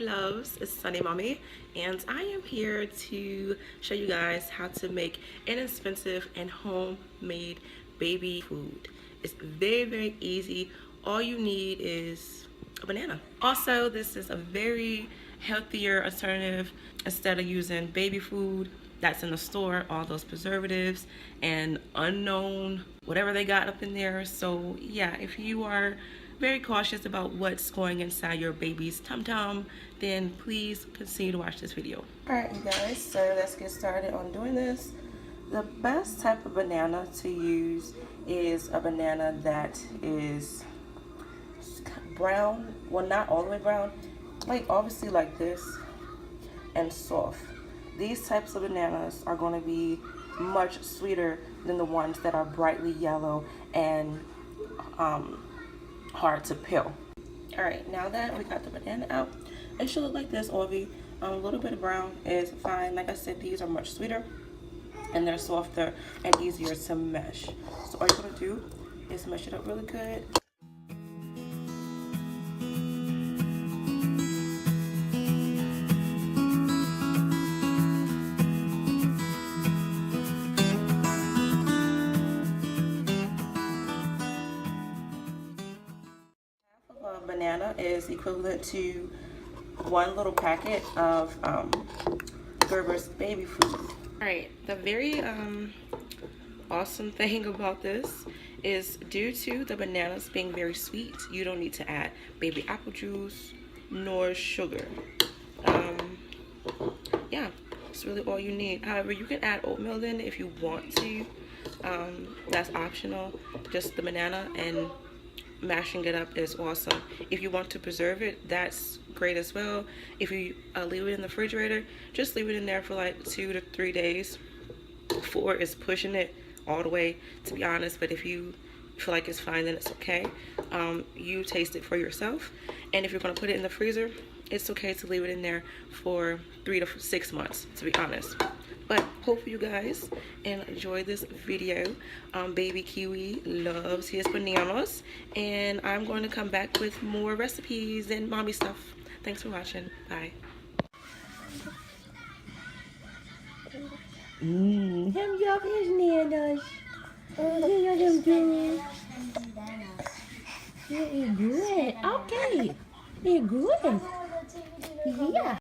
loves, it's Sunny Mommy, and I am here to show you guys how to make inexpensive and homemade baby food. It's very easy. All you need is a banana. Also, this is a very healthier alternative instead of using baby food that's in the store, all those preservatives and unknown whatever they got up in there. So yeah, if you are very cautious about what's going inside your baby's tum-tum, then please continue to watch this video. Alright you guys, so let's get started on doing this. The best type of banana to use is a banana that is brown, well not all the way brown, like obviously like this, and soft. These types of bananas are going to be much sweeter than the ones that are brightly yellow and hard to peel. Alright, now that we got the banana out, it should look like this, Orby. A little bit of brown is fine. Like I said, these are much sweeter and they're softer and easier to mesh. So all you're going to do is mesh it up really good. Banana is equivalent to one little packet of Gerber's baby food. Alright, the very awesome thing about this is due to the bananas being very sweet, you don't need to add baby apple juice nor sugar. Yeah, it's really all you need. However, you can add oatmeal in if you want to. That's optional. Just the banana and mashing it up is awesome. If you want to preserve it, that's great as well. If you leave it in the refrigerator, just leave it in there for like 2 to 3 days. 4 is pushing it all the way, to be honest, but if you feel like it's fine, then it's okay. You taste it for yourself, and if you're going to put it in the freezer, it's okay to leave it in there for 3 to 6 months, to be honest. But hopefully you guys enjoy this video. Baby Kiwi loves his bananas, and I'm going to come back with more recipes and mommy stuff. Thanks for watching. Bye. Him job his nails. Look at him doing. Yeah, good. Okay. You're good. Yeah.